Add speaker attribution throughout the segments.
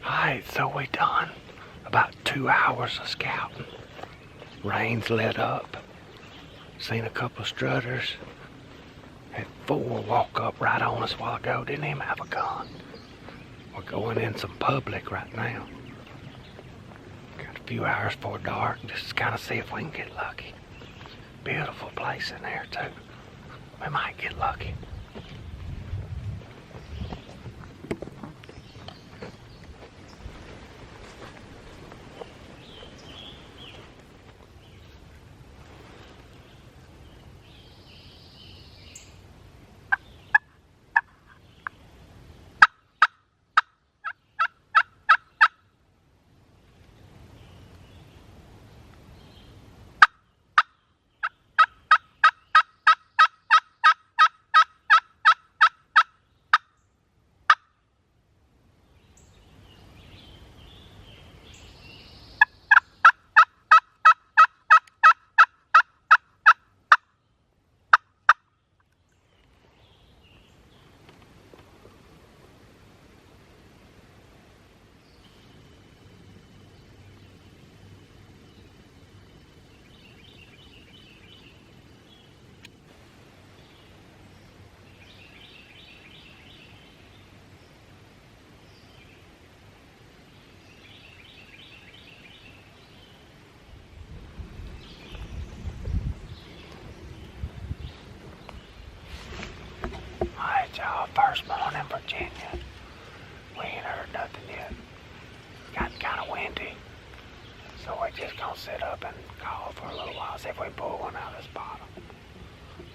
Speaker 1: Alright, so we done about 2 hours of scouting. Rain's let up. Seen a couple of strutters. Had 4 walk up right on us a while ago. Didn't even have a gun. We're going in some public right now. Got a few hours before dark just to kind of see if we can get lucky. Beautiful place in there too. We might get lucky. Y'all, first morning in Virginia. We ain't heard nothing yet. It's gotten kind of windy. So we're just gonna sit up and call for a little while, see if we pull one out of this bottom.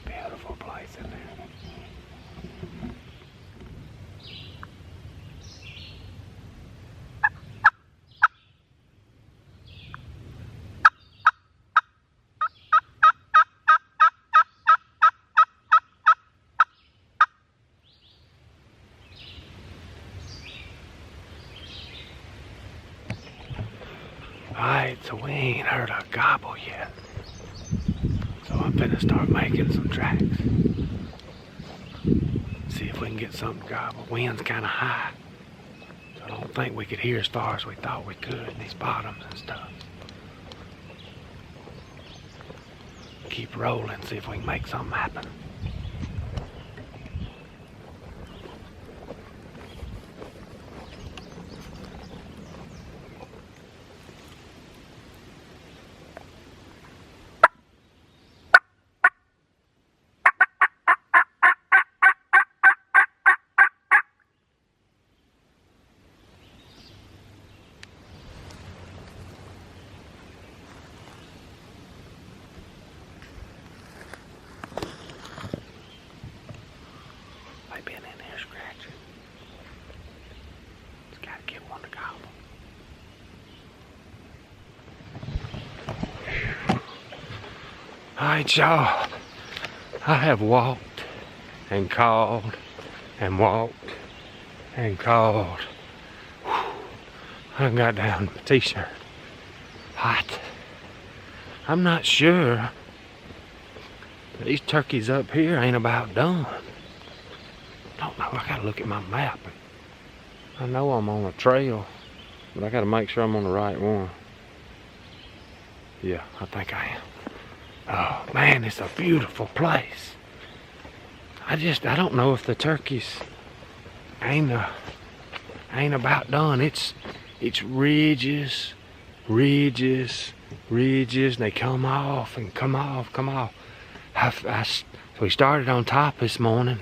Speaker 1: Beautiful place in there. Alright, so we ain't heard a gobble yet. So I'm finna start making some tracks. See if we can get something to gobble. Wind's kinda high. So I don't think we could hear as far as we thought we could in these bottoms and stuff. Keep rolling, see if we can make something happen. Been in there scratching. Just gotta get one to gobble. Alright, y'all. I have walked and called and walked and called. I got down my t-shirt. Hot. I'm not sure. These turkeys up here ain't about done. I don't know, I gotta look at my map. I know I'm on a trail, but I gotta make sure I'm on the right one. Yeah, I think I am. Oh man, it's a beautiful place. I don't know if the turkeys ain't about done. It's ridges, ridges, ridges. They come off and come off, come off. So we started on top this morning.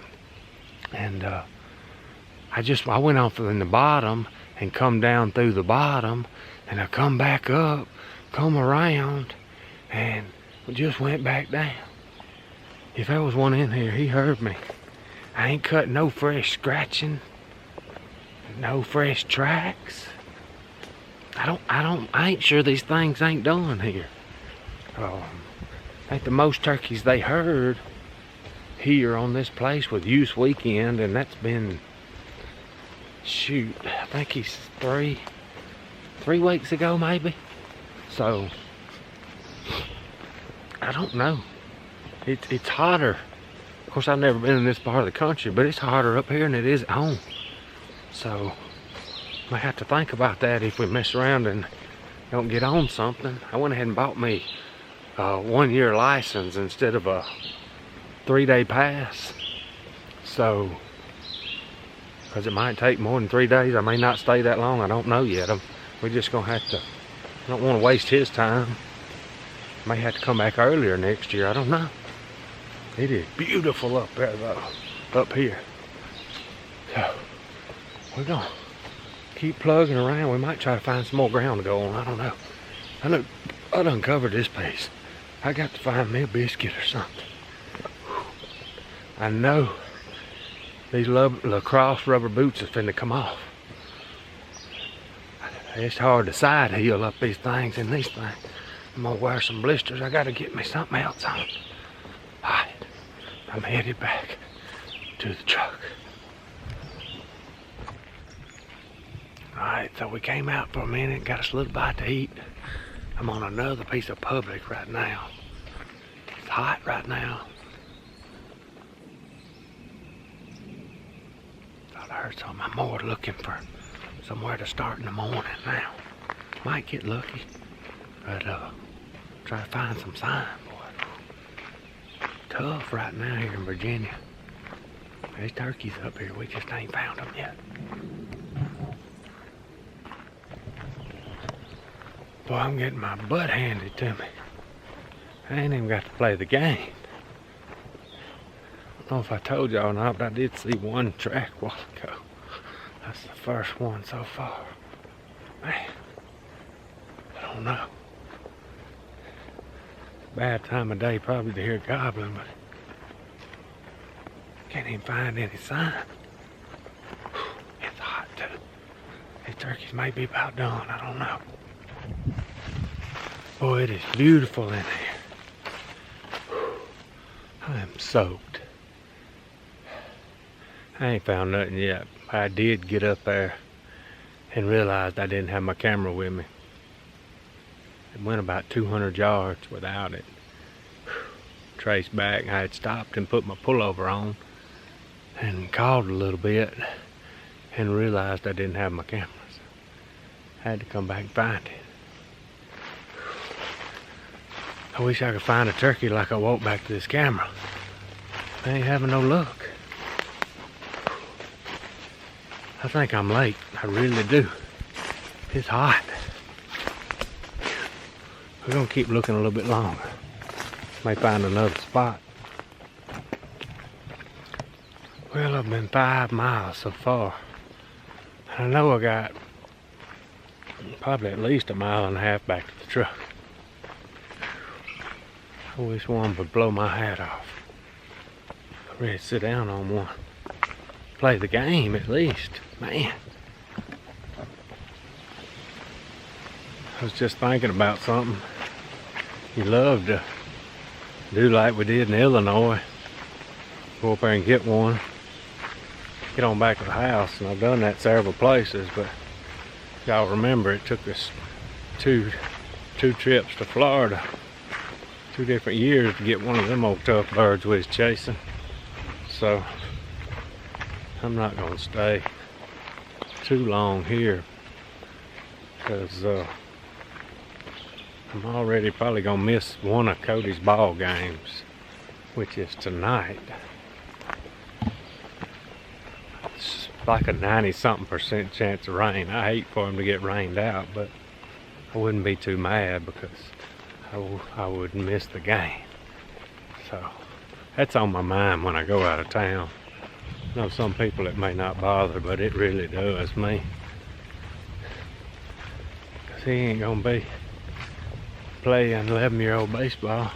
Speaker 1: And I went off in the bottom and come down through the bottom, and I come back up, come around, and just went back down. If there was one in here, he heard me. I ain't cut no fresh scratching, no fresh tracks. I ain't sure these things ain't done here. I think the most turkeys they heard here on this place with Youth Weekend, and that's been, shoot, I think he's three weeks ago maybe. So I don't know. It's hotter. Of course, I've never been in this part of the country, but it's hotter up here than it is at home. So Might have to think about that if we mess around and don't get on something. I went ahead and bought me a 1-year license instead of a 3-day pass. So, because it might take more than 3 days. I may not stay that long. I don't know yet. We're just going to have to, I don't want to waste his time. May have to come back earlier next year. I don't know. It is beautiful up there though, up here. So, we're going to keep plugging around. We might try to find some more ground to go on. I don't know. I done covered this piece. I got to find me a biscuit or something. I know these lacrosse rubber boots are finna come off. It's hard to side heel up these things and these things. I'm gonna wear some blisters. I gotta get me something else on. Alright, I'm headed back to the truck. Alright, so we came out for a minute, got us a little bite to eat. I'm on another piece of public right now. It's hot right now. Thought I heard something. I'm more looking for somewhere to start in the morning now. Might get lucky, but try to find some sign, boy. Tough right now here in Virginia. There's turkeys up here. We just ain't found them yet. Boy, I'm getting my butt handed to me. I ain't even got to play the game. I don't know if I told y'all or not, but I did see one track a while ago. That's the first one so far. Man, I don't know. Bad time of day probably to hear gobbling, but can't even find any sign. It's hot too. These turkeys may be about done, I don't know. Boy, it is beautiful in here. I am soaked. I ain't found nothing yet. I did get up there and realized I didn't have my camera with me. It went about 200 yards without it. Traced back, I had stopped and put my pullover on and called a little bit and realized I didn't have my cameras. I had to come back and find it. I wish I could find a turkey like I walked back to this camera. I ain't having no luck. I think I'm late. I really do. It's hot. We're gonna keep looking a little bit longer. May find another spot. Well, I've been 5 miles so far. I know I got probably at least 1.5 miles back to the truck. I wish one would blow my hat off. I'm ready to sit down on one. Play the game at least. Man. I was just thinking about something. You love to do like we did in Illinois. Go up there and get one. Get on back to the house. And I've done that several places, but y'all remember it took us two trips to Florida. 2 different years to get one of them old tough birds we was chasing. So I'm not gonna stay too long here because I'm already probably gonna miss one of Cody's ball games, which is tonight. It's like a 90-something% chance of rain. I hate for him to get rained out, but I wouldn't be too mad because I would miss the game. So that's on my mind when I go out of town. I know some people it may not bother, but it really does me. Cause he ain't gonna be playing 11-year-old baseball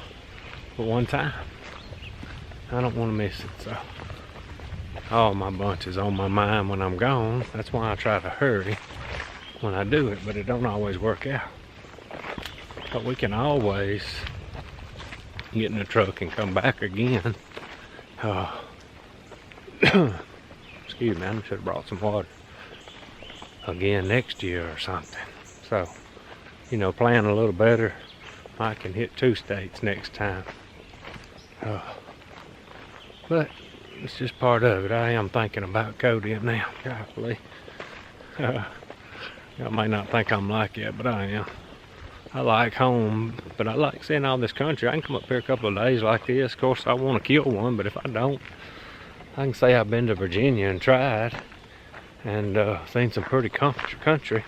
Speaker 1: for one time. I don't want to miss it, so all my bunch is on my mind when I'm gone. That's why I try to hurry when I do it, but it don't always work out. But we can always get in the truck and come back again. Excuse me, I should have brought some water again next year or something. So, you know, plan a little better. I can hit 2 states next time. But it's just part of it. I am thinking about Cody now, golly. Y'all may not think I'm like it, but I am. I like home, but I like seeing all this country. I can come up here a couple of days like this. Of course, I want to kill one, but if I don't, I can say I've been to Virginia and tried and seen some pretty country.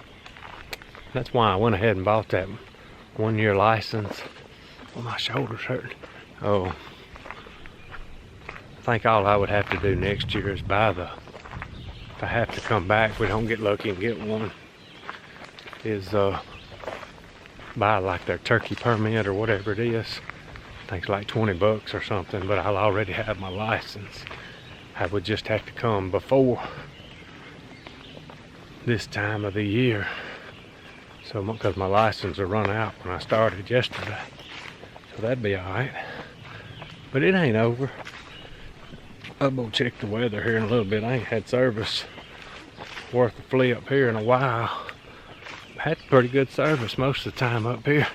Speaker 1: That's why I went ahead and bought that 1-year license. Oh, my shoulder's hurting. Oh, I think all I would have to do next year is buy the, if I have to come back, if we don't get lucky and get one, is buy like their turkey permit or whatever it is. I think it's like 20 bucks or something, but I'll already have my license. I would just have to come before this time of the year. So, because my license will run out when I started yesterday. So that'd be alright. But it ain't over. I'm gonna check the weather here in a little bit. I ain't had service worth a flip here in a while. Had pretty good service most of the time up here.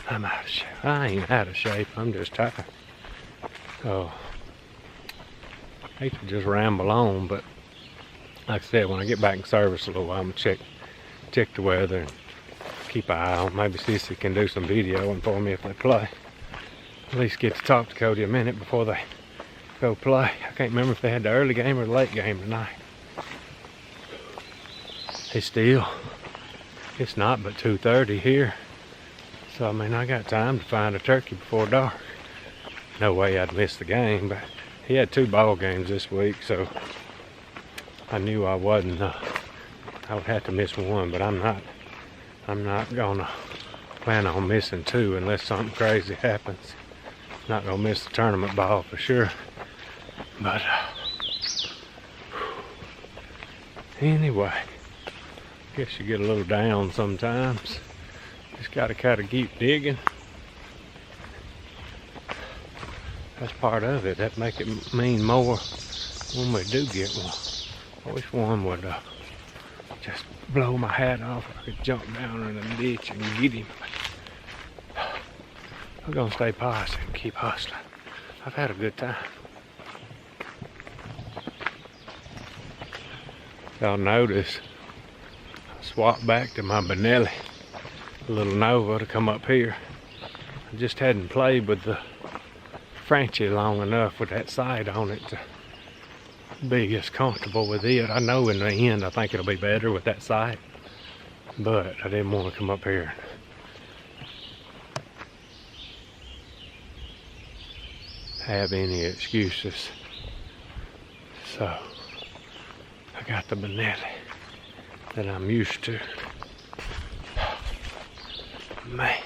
Speaker 1: I'm out of shape. I ain't out of shape. I'm just tired. Oh, I hate to just ramble on, but like I said, when I get back in service a little while, I'm gonna check the weather and keep an eye on. Maybe Sissy can do some videoing for me if they play. At least get to talk to Cody a minute before they go play. I can't remember if they had the early game or the late game tonight. It's not but 2:30 here. So, I mean, I got time to find a turkey before dark. No way I'd miss the game, but he had 2 ball games this week, so I knew I wasn't, I would have to miss one, but I'm not gonna plan on missing 2 unless something crazy happens. Not gonna miss the tournament ball for sure. But, anyway. Guess you get a little down sometimes. Just gotta kind of keep digging. That's part of it. That make it mean more when we do get one. I wish one would just blow my hat off. I could jump down in a ditch and get him. I'm gonna stay positive and keep hustling. I've had a good time. Y'all notice swap back to my Benelli, a little Nova, to come up here. I just hadn't played with the Frenchie long enough with that sight on it to be as comfortable with it. I know in the end I think it'll be better with that sight, but I didn't want to come up here and have any excuses. So I got the Benelli that I'm used to. Man,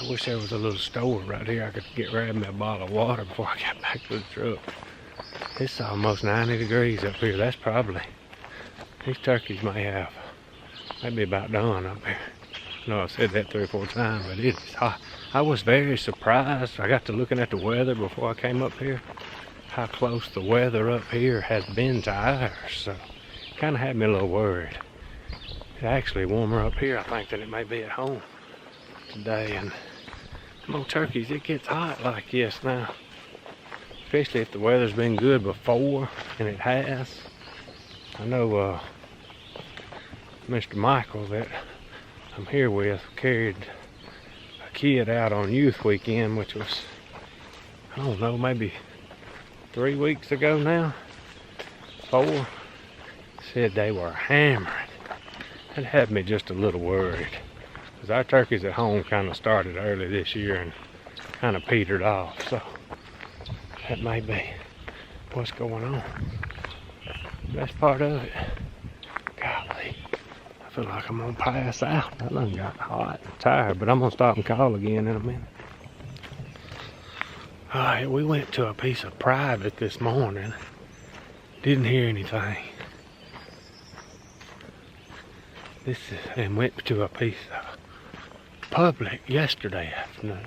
Speaker 1: I wish there was a little store right here I could grab me a bottle of water before I got back to the truck. It's almost 90 degrees up here. That's probably, these turkeys may have, maybe about done up here. I know I've said that 3 or 4 times, but it's hot. I was very surprised. I got to looking at the weather before I came up here, how close the weather up here has been to ours. So kind of had me a little worried. It's actually warmer up here, I think, than it may be at home today. And them old turkeys, it gets hot like this now. Especially if the weather's been good before, and it has. I know Mr. Michael that I'm here with carried a kid out on youth weekend, which was, I don't know, maybe 3 weeks ago now, 4. Said they were hammering. It had me just a little worried, because our turkeys at home kind of started early this year and kind of petered off, so that may be what's going on. That's part of it. Golly, I feel like I'm gonna pass out. I done got hot and tired, but I'm gonna stop and call again in a minute. Alright, we went to a piece of private this morning. Didn't hear anything. And went to a piece of public yesterday afternoon.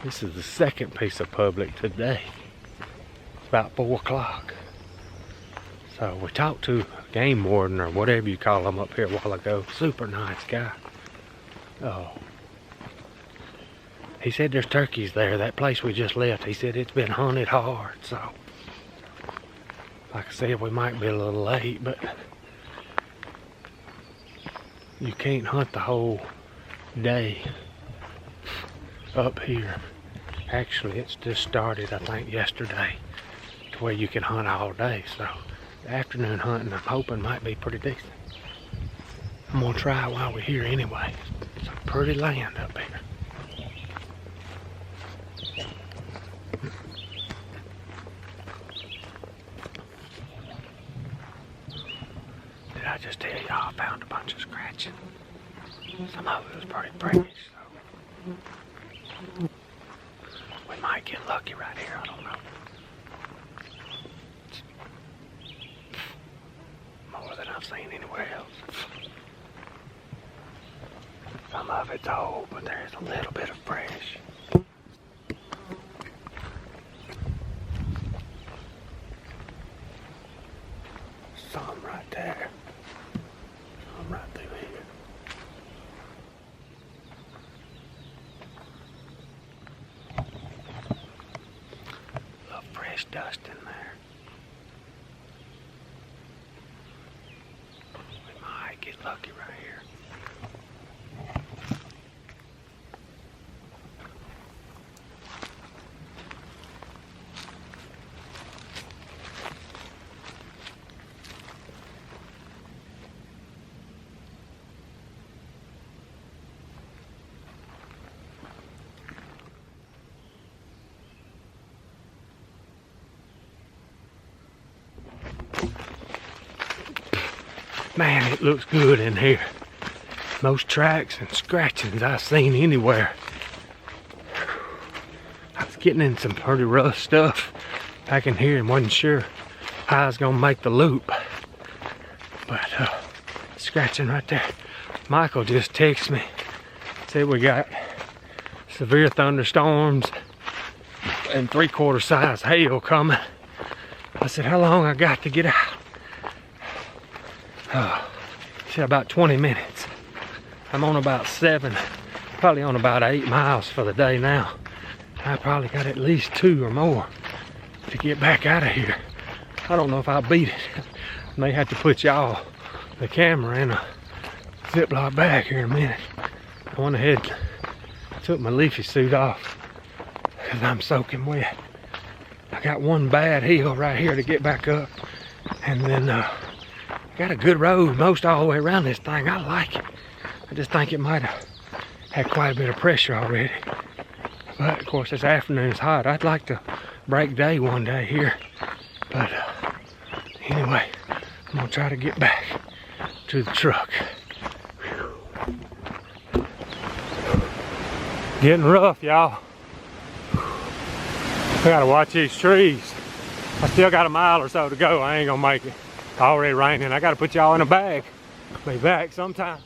Speaker 1: This is the second piece of public today. It's about 4 o'clock. So we talked to a game warden or whatever you call them up here a while ago. Super nice guy. Oh. He said there's turkeys there. That place we just left, he said it's been hunted hard. So Like I said, we might be a little late, but you can't hunt the whole day up here. Actually, it's just started, I think, yesterday, to where you can hunt all day. So the afternoon hunting, I'm hoping, might be pretty decent. I'm gonna try it while we're here anyway. It's a pretty land up here. Did I just tell y'all I found a bunch of scratching? Some of it was pretty pretty, so we might get lucky right here, I don't know. It's more than I've seen anywhere else. Some of it's old, but there's a little bit of fresh. Some right there. Some right through here. A little fresh dust in there. We might get lucky right here. Man, it looks good in here. Most tracks and scratchings I've seen anywhere. I was getting in some pretty rough stuff back in here and wasn't sure how I was gonna make the loop. But scratching right there. Michael just texted me, said we got severe thunderstorms and 3/4 size hail coming. I said, how long I got to get out? He said about 20 minutes. I'm on about 7, probably on about 8 miles for the day now. I probably got at least 2 or more to get back out of here. I don't know if I'll beat it. May have to put y'all, the camera, in a Ziploc bag here in a minute. I went ahead, took my leafy suit off because I'm soaking wet. I got one bad hill right here to get back up, and then got a good road most all the way around this thing. I like it. I just think it might have had quite a bit of pressure already. But of course this afternoon's hot. I'd like to break day one day here. But anyway, I'm gonna try to get back to the truck. Whew. Getting rough, y'all. I gotta watch these trees. I still got a mile or so to go. I ain't gonna make it. It's already raining. I gotta put y'all in a bag. Be back sometime.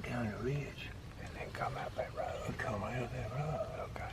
Speaker 1: Down the ridge and then come out that road. And come out that road. Okay.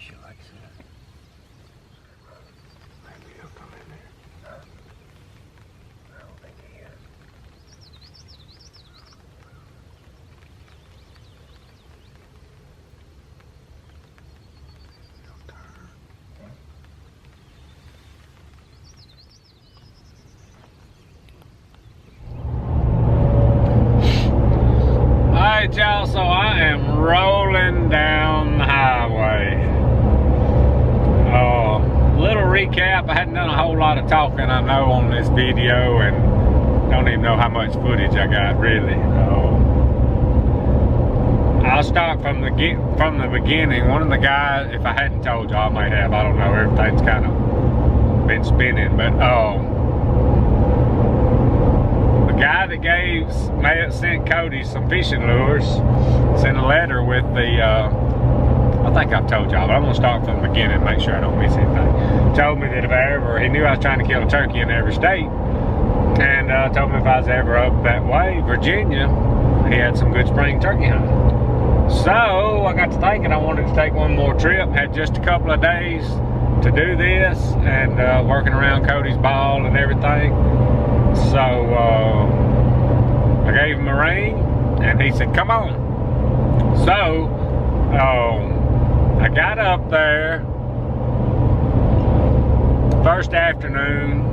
Speaker 1: She likes it. recap, I hadn't done a whole lot of talking, I know, on this video, and don't even know how much footage I got, really. I'll start from the beginning. One of the guys, if I hadn't told you, I might have, I don't know, everything's kind of been spinning, but the guy that sent Cody some fishing lures, sent a letter with the, I think I've told y'all, but I'm gonna start from the beginning and make sure I don't miss anything. Told me that he knew I was trying to kill a turkey in every state, and told me if I was ever up that way, Virginia, he had some good spring turkey hunting. So I got to thinking I wanted to take one more trip, had just a couple of days to do this, and working around Cody's ball and everything. So I gave him a ring, and he said, come on. So I got up there first afternoon.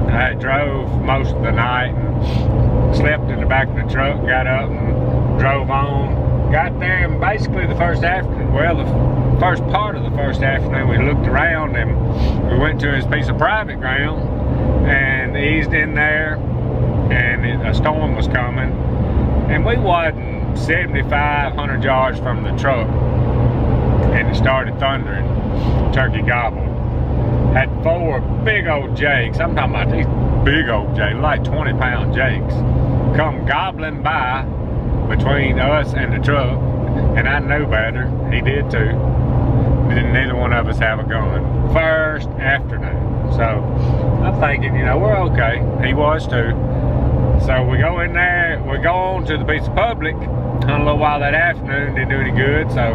Speaker 1: I drove most of the night and slept in the back of the truck, got up and drove on. Got there, and basically the first afternoon, well, the first part of the first afternoon, we looked around and we went to his piece of private ground and eased in there, and a storm was coming, and we wasn't 7,500 yards from the truck, and it started thundering. Turkey gobbled. Had 4 big old jakes. I'm talking about these big old jakes, like 20-pound jakes, come gobbling by between us and the truck, and I knew better. He did too. Neither one of us have a gun. First afternoon. So I'm thinking, you know, we're okay. He was too. So we go in there, we go on to the piece of public, hunt a little while that afternoon, didn't do any good. So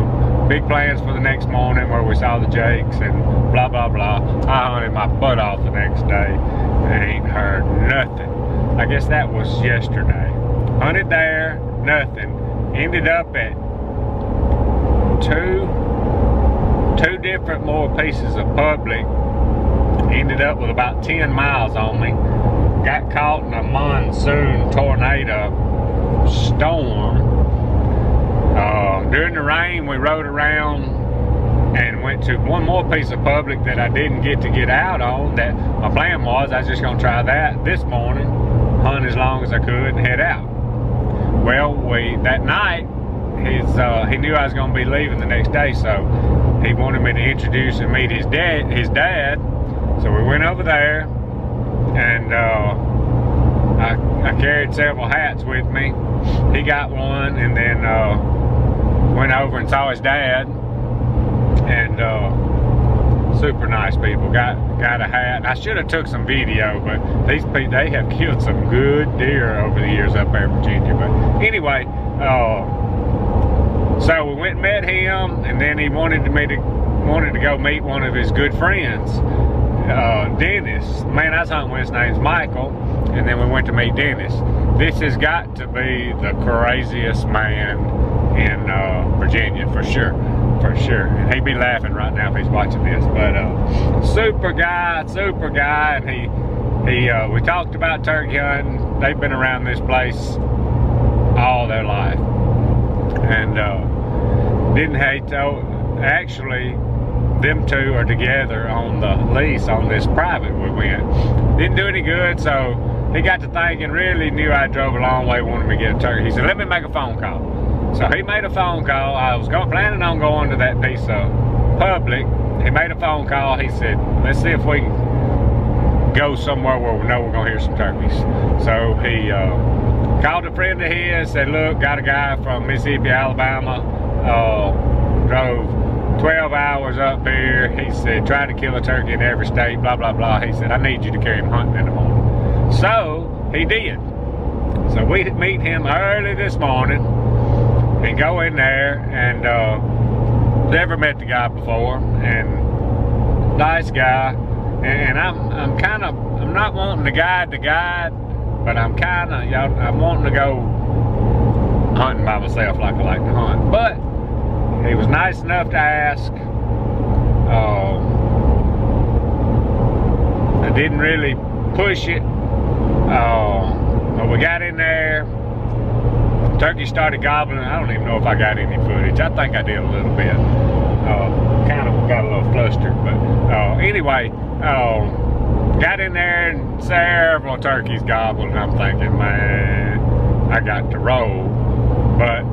Speaker 1: big plans for the next morning where we saw the jakes and blah, blah, blah. I hunted my butt off the next day. I ain't heard nothing. I guess that was yesterday. Hunted there, nothing. Ended up at two different more pieces of public. Ended up with about 10 miles on me. Got caught in a monsoon tornado storm. During the rain, we rode around and went to one more piece of public that I didn't get out on. That my plan was I was just gonna try that this morning, hunt as long as I could and head out. Well, that night, he knew I was going to be leaving the next day, so he wanted me to introduce and meet his dad. So we went over there, and I carried several hats with me. He got one, and then went over and saw his dad, and super nice people. Got a hat. I should have took some video, but these people, they have killed some good deer over the years up there in Virginia. But anyway, so we went and met him, and then he wanted to go meet one of his good friends, Dennis. Man, I was hunting with, his name's Michael, and then we went to meet Dennis. This has got to be the craziest man in Virginia, for sure. For sure, and he'd be laughing right now if he's watching this. But super guy, and we talked about turkey hunting. They've been around this place all their life, and didn't hate though. Actually, them two are together on the lease on this private we went. Didn't do any good, so he got to thinking. Really knew I drove a long way, wanted me to get a turkey. He said, "Let me make a phone call." So he made a phone call. I was planning on going to that piece of public. He made a phone call. He said, let's see if we can go somewhere where we know we're gonna hear some turkeys. So he called a friend of his, said, look, got a guy from Mississippi, Alabama, drove 12 hours up here. He said, try to kill a turkey in every state, blah, blah, blah. He said, I need you to carry him hunting in the morning. So he did. So we meet him early this morning and go in there, and never met the guy before, and nice guy, and I'm not wanting to guide the guide, but I'm wanting to go hunting by myself like I like to hunt. But he was nice enough to ask. I didn't really push it. But we got in there. Turkey started gobbling. I don't even know if I got any footage. I think I did a little bit. Kind of got a little mustard. But anyway, got in there and several turkeys gobbled, and I'm thinking, man, I got to roll. But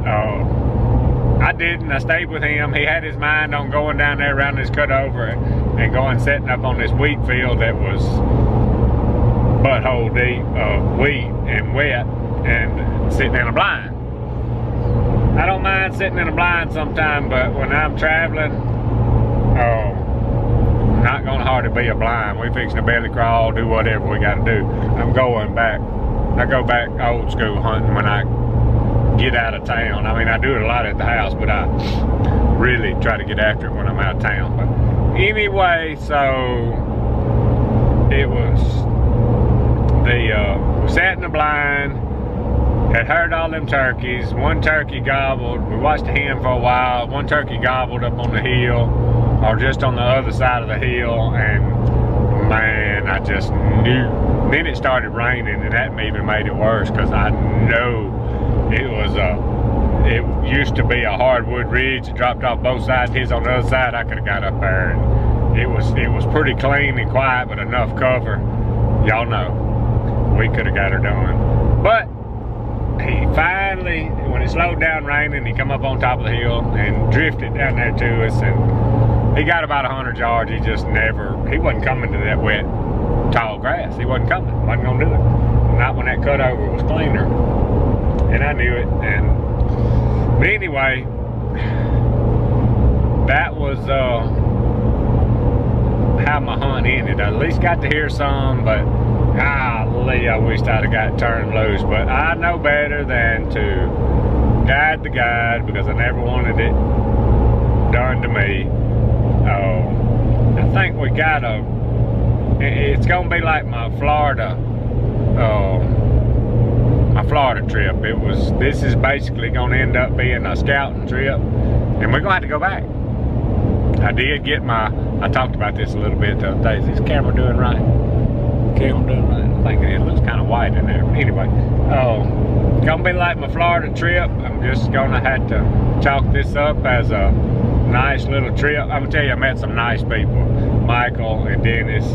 Speaker 1: I didn't. I stayed with him. He had his mind on going down there around this cutover and going setting up on this wheat field that was butthole deep of wheat and wet, and sitting in a blind. I don't mind sitting in a blind sometime, but when I'm traveling, not gonna hardly be a blind. We fixing to belly crawl, do whatever we gotta do. I'm going back. I go back old school hunting when I get out of town. I mean, I do it a lot at the house, but I really try to get after it when I'm out of town. But anyway, so it was we sat in the blind, had heard all them turkeys. One turkey gobbled. We watched the hen for a while. One turkey gobbled up on the hill, or just on the other side of the hill, and man, I just knew. Then it started raining, and that even made it worse, because I know it was it used to be a hardwood ridge. It dropped off both sides. His on the other side, I could have got up there, and it was pretty clean and quiet, but enough cover. Y'all know, we could have got her done. But he finally, when it slowed down raining, he come up on top of the hill and drifted down there to us, and he got about 100 yards. He just never, he wasn't coming to that wet, tall grass. He wasn't coming, wasn't gonna do it. Not when that cutover was cleaner. And I knew it. But anyway, that was how my hunt ended. I at least got to hear some, but golly, I wished I'd have got turned loose. But I know better than to guide the guide, because I never wanted it done to me. I think we got it's gonna be like my Florida trip. This is basically gonna end up being a scouting trip, and we're gonna have to go back. I did get I talked about this a little bit the other day. Is this camera doing right? Camera doing right? I think it looks kind of white in there. But anyway, gonna be like my Florida trip. I'm just gonna have to chalk this up as a nice little trip. I'm gonna tell you, I met some nice people. Michael and Dennis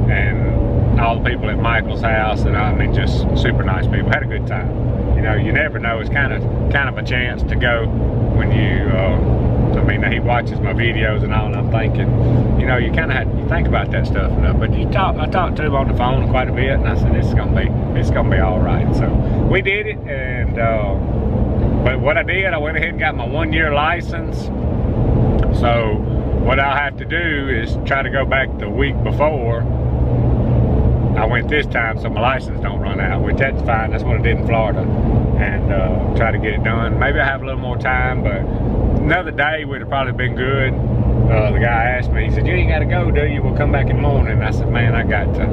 Speaker 1: and all the people at Michael's house, and I mean, just super nice people. Had a good time. You know, you never know. It's kind of a chance to go when you. I mean, he watches my videos and all, and I'm thinking, you know, you kind of have to think about that stuff enough. But I talked to him on the phone quite a bit, and I said, it's gonna be all right. So we did it, and but what I did, I went ahead and got my 1-year license. So what I'll have to do is try to go back the week before I went this time, so my license don't run out, which that's fine. That's what I did in Florida, and try to get it done. Maybe I have a little more time, but another day would have probably been good. The guy asked me, he said, you ain't got to go, do you? We'll come back in the morning. And I said, man, I got to.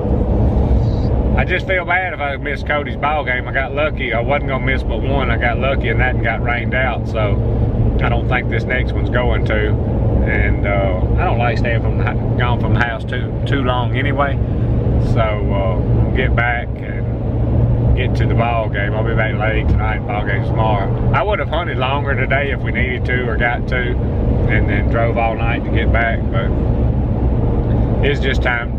Speaker 1: I just feel bad if I missed Cody's ball game. I got lucky. I wasn't going to miss but one. I got lucky, and that got rained out, so I don't think this next one's going to. And I don't like staying gone from the house too long anyway. So I'll get back and get to the ball game. I'll be back late tonight. Ball game's tomorrow. I would have hunted longer today if we needed to or got to, and then drove all night to get back. But it's just time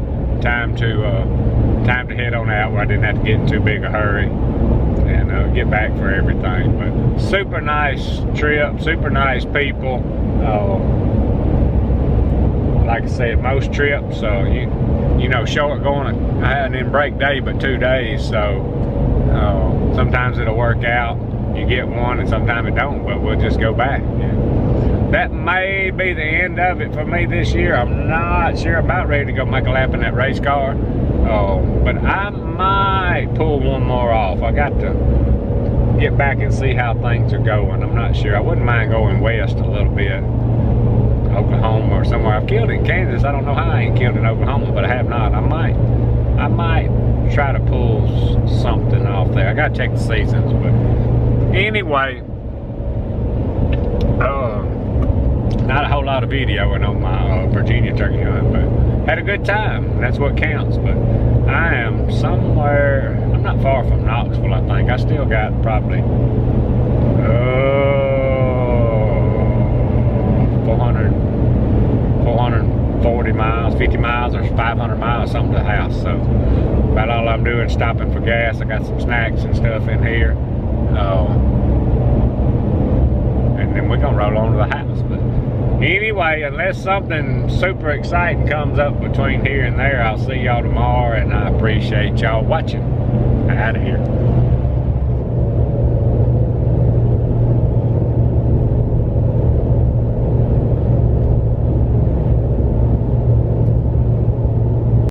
Speaker 1: to head on out where I didn't have to get in too big a hurry and get back for everything. But super nice trip, super nice people. Like I said, most trips, you know, short going, I hadn't even break day but 2 days, so sometimes it'll work out. You get one, and sometimes it don't, but we'll just go back. And that may be the end of it for me this year. I'm not sure. I'm about ready to go make a lap in that race car, but I might pull one more off. I got to get back and see how things are going. I'm not sure. I wouldn't mind going west a little bit. Oklahoma or somewhere. I've killed in Kansas. I don't know how I ain't killed in Oklahoma, but I have not. I might try to pull something off there. I gotta check the seasons, but anyway, not a whole lot of videoing on my Virginia turkey hunt, but had a good time. That's what counts. But I am somewhere, I'm not far from Knoxville, I think. I still got probably 450 40 miles, 50 miles, or 500 miles, something to the house. So about all I'm doing is stopping for gas. I got some snacks and stuff in here. And then we're gonna roll on to the house. But anyway, unless something super exciting comes up between here and there, I'll see y'all tomorrow, and I appreciate y'all watching. Out of here.